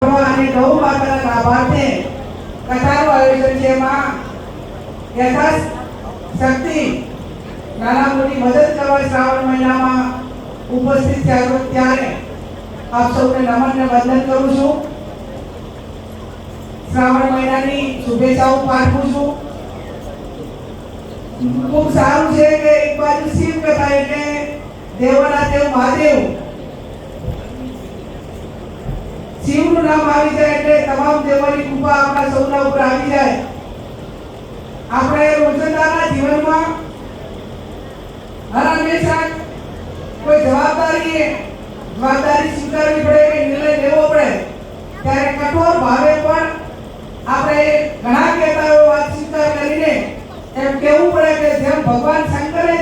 અને ગૌ માતાના લાભાર્થે કથાનું આયોજન છે. એમાં યથાશક્તિ નાના મોટી મદદ કરવા શ્રાવણ મહિનામાં ઉપસ્થિત થયા ત્યારે આપ સૌને નમન અને વંદન કરું છું. શ્રાવણ મહિનાની શુભેચ્છાઓ પાઠવું છું. ખૂબ સારું છે કે એક બાજુ શિવ કથા એટલે દેવોના દેવ મહાદેવ, શિવનું નામ આવી જાય એટલે તમામ દેવોની કૃપા આપણા સૌના ઉપર આવી જાય. આપણે રોજિંદાના જીવનમાં હર હંમેશા કોઈ જવાબદારી સ્વીકારવી પડે કે નિર્ણય લેવો પડે ત્યારે કઠોર ભાવે પણ આપણે ઘણા કહેતા વાત સ્વીકાર કરીને એમ કહેવું પડે કે જેમ ભગવાન શંકરે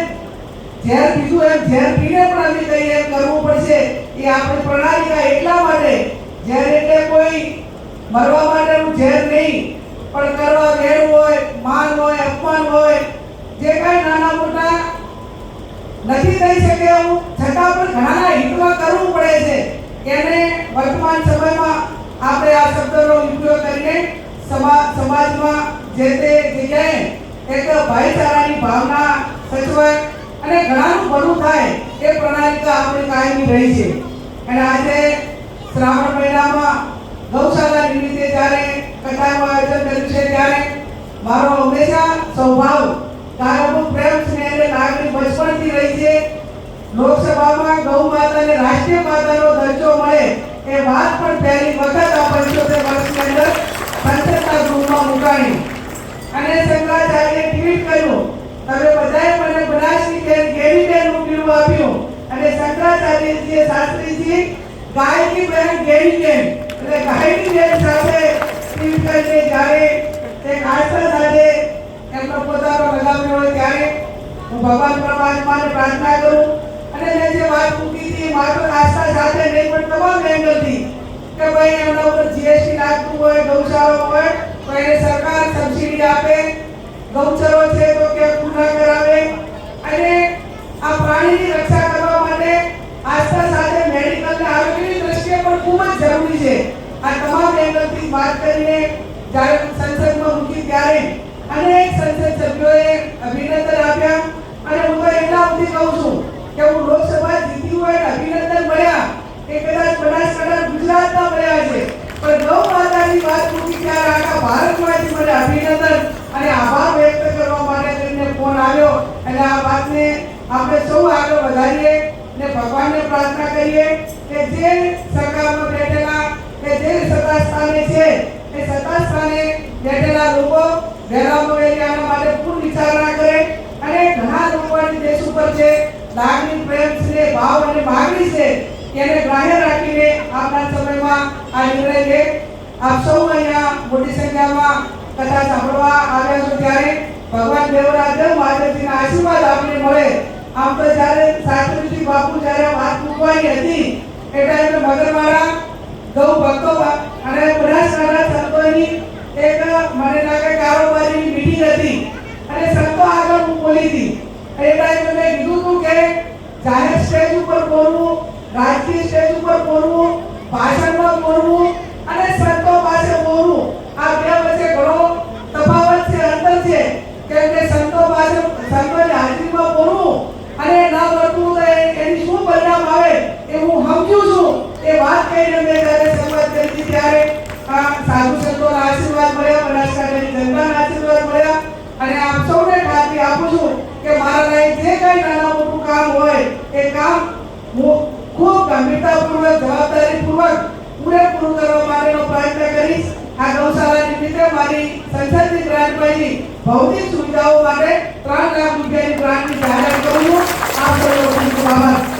ઝેર પીધું એમ ઝેર પીને પણ અમે કહીએ એમ કરવું પડશે. એ આપણી પ્રણાલિકા એટલા માટે ઝેર એટલે કોઈ મરવા માટેનું ઝેર નહીં, પણ કરવા વેર હોય, માન હોય, અપમાન હોય, જે કઈ નાના મોટા નથી થઈ શકે એવું છતાં પણ ઘણાના હિતમાં કરવું પડે છે. એને વર્તમાન સમયમાં આપણે આ શબ્દનો ઉપયોગ કરીને સમાજમાં જે તે જગ્યાએ એક ભાઈચારાની ભાવના સચવાય અને ઘણાનું ભલું થાય એ પ્રણાલિકા આપણી કાયમી રહી છે. અને આજે શ્રાવણ મહિનામાં ગૌશાળા નિમિત્તે જ્યારે કથાનું આયોજન કર્યું છે ત્યારે મારો હંમેશા સ્વભાવ કાયમનો પ્રેમ સ્નેહ અને લાગણી બચપણથી રહી છે. લોકસભામાં ગૌ માતાને રાષ્ટ્રીય માતાનો દરજ્જો મળે એ વાત પણ પહેલી વખત આ 75 વર્ષની અંદર સંસદના ગૃહમાં મુકાણી. અને શંકરાચાર્યએ ટ્વીટ કર્યું, તમે બધાએ મને બનાસની ગેરીબેનનું બિરુદ આપ્યું અને શંકરાચાર્યજી શાસ્ત્રીજી ગાયકી બહેન ગેરીબેન એટલે ગાયની બેન સાથે ટ્વીટ કરીને જ્યારે એક આસ્થા સાથે એમનો પોતાનો લગાવ્યો હોય ત્યારે હું ભગવાન પરમાત્માને પ્રાર્થના કરું અને મેં જે વાત મૂકી હતી માત્ર આસ્થા સાથે નહીં પણ તમામ એંગલથી કે ભાઈ એમના ઉપર જીએસટી લાગતું હોય, ગૌશાળા હોય તો એને સરકાર સબસિડી આપે, ગૌચરો છે તો કે પૂર્ણ કરાવે અને આ પ્રાણીની રક્ષા કરવા માટે આસ્થા સાથે મેડિકલ અને આરોગ્યની દ્રષ્ટિએ પણ ખૂબ જ જરૂરી છે. આ તમામ એંગલથી વાત કરીને જ્યારે સંસદમાં મૂકી ત્યારે અનેક સંસદ સભ્યોએ અભિનંદન આપ્યા અને હું તો એટલા સુધી કહું છું કે હું લોકસભા જીતી હોય અને અભિનંદન મળ્યા એ કદાચ બનાસકાંઠા ગુજરાતના મળ્યા છે, પણ ગૌ માતાની વાત મૂકી ત્યારે આખા ભારતમાંથી મને અભિનંદન અને આભાર વ્યક્ત કરવા માટે કરીને ફોન આવ્યો. અને આ વાતને આપણે સૌ આગળ વધારીએ અને ભગવાનને પ્રાર્થના કરીએ કે જે સરકારમાં બેઠેલા કે જે સત્તા સ્થાને છે એ સત્તા સ્થાને બેઠેલા લોકો વહેલામાં વહેલી આના માટે પૂર્ણ વિચારણા કરે અને ઘણા લોકોની દેશ ઉપર છે લાગણી, પ્રેમ, સ્નેહ, ભાવ અને માગણી છે એને ગ્રાહ્ય રાખીને આવનાર સમયમાં આ નિર્ણય લે. આપ સૌ અહીંયા મોટી સંખ્યામાં કથા સાંભળવા આવ્યા છો ત્યારે ભગવાન દેવના દેવ મહાદેવજીના આશીર્વાદ આપને મળે. આમ તો જ્યારે શાસ્ત્રીજી બાપુ જ્યારે વાત મૂકવાની હતી એ ટાઈમે મગરવાડા ગૌ ભક્તો અને બનાસકાંઠા સંતોની એક મને લાગે કારોબારીની મીટિંગ હતી અને સંતો આગળ હું બોલી હતી. એ ટાઈમે મેં કીધું હતું કે જાહેર સ્ટેજ ઉપર બોલવું, રાજકીય સ્ટેજ ઉપર બોલવું, ભાષણમાં બોલવું અને સંતો પાસે બોલવું આ બે વચ્ચે ઘણો તફાવત છે, અંતર છે. કેમ કે સંતો પાસે સંતોની હાજરીમાં બોલવું અને ના બોલવું તો એની શું પરિણામ આવે એ હું સમજુ છું. એ વાત કહીને મેં જ્યારે શરૂઆત કરી હતી ત્યારે સાધુ સંતોના આશીર્વાદ મળ્યા, બનાસકાંઠાની જનતાના આશીર્વાદ મળ્યા અને આપ સૌને ખાતરી આપું છું કે મારા લાયક જે કંઈ નાના મોટું કામ હોય એ કામ હું ખૂબ ગંભીરતાપૂર્વક, જવાબદારીપૂર્વક પૂરેપૂરું કરવા માટેનો પ્રયત્ન કરીશ. આ ગૌશાળા નિમિત્તે મારી સંસદની ગ્રાન્ટમાંથી ભૌતિક સુવિધાઓ માટે 3 લાખ રૂપિયાની ગ્રાન્ટની જાહેરાત કરું છું. આપ સૌનો ખૂબ ખૂબ આભાર.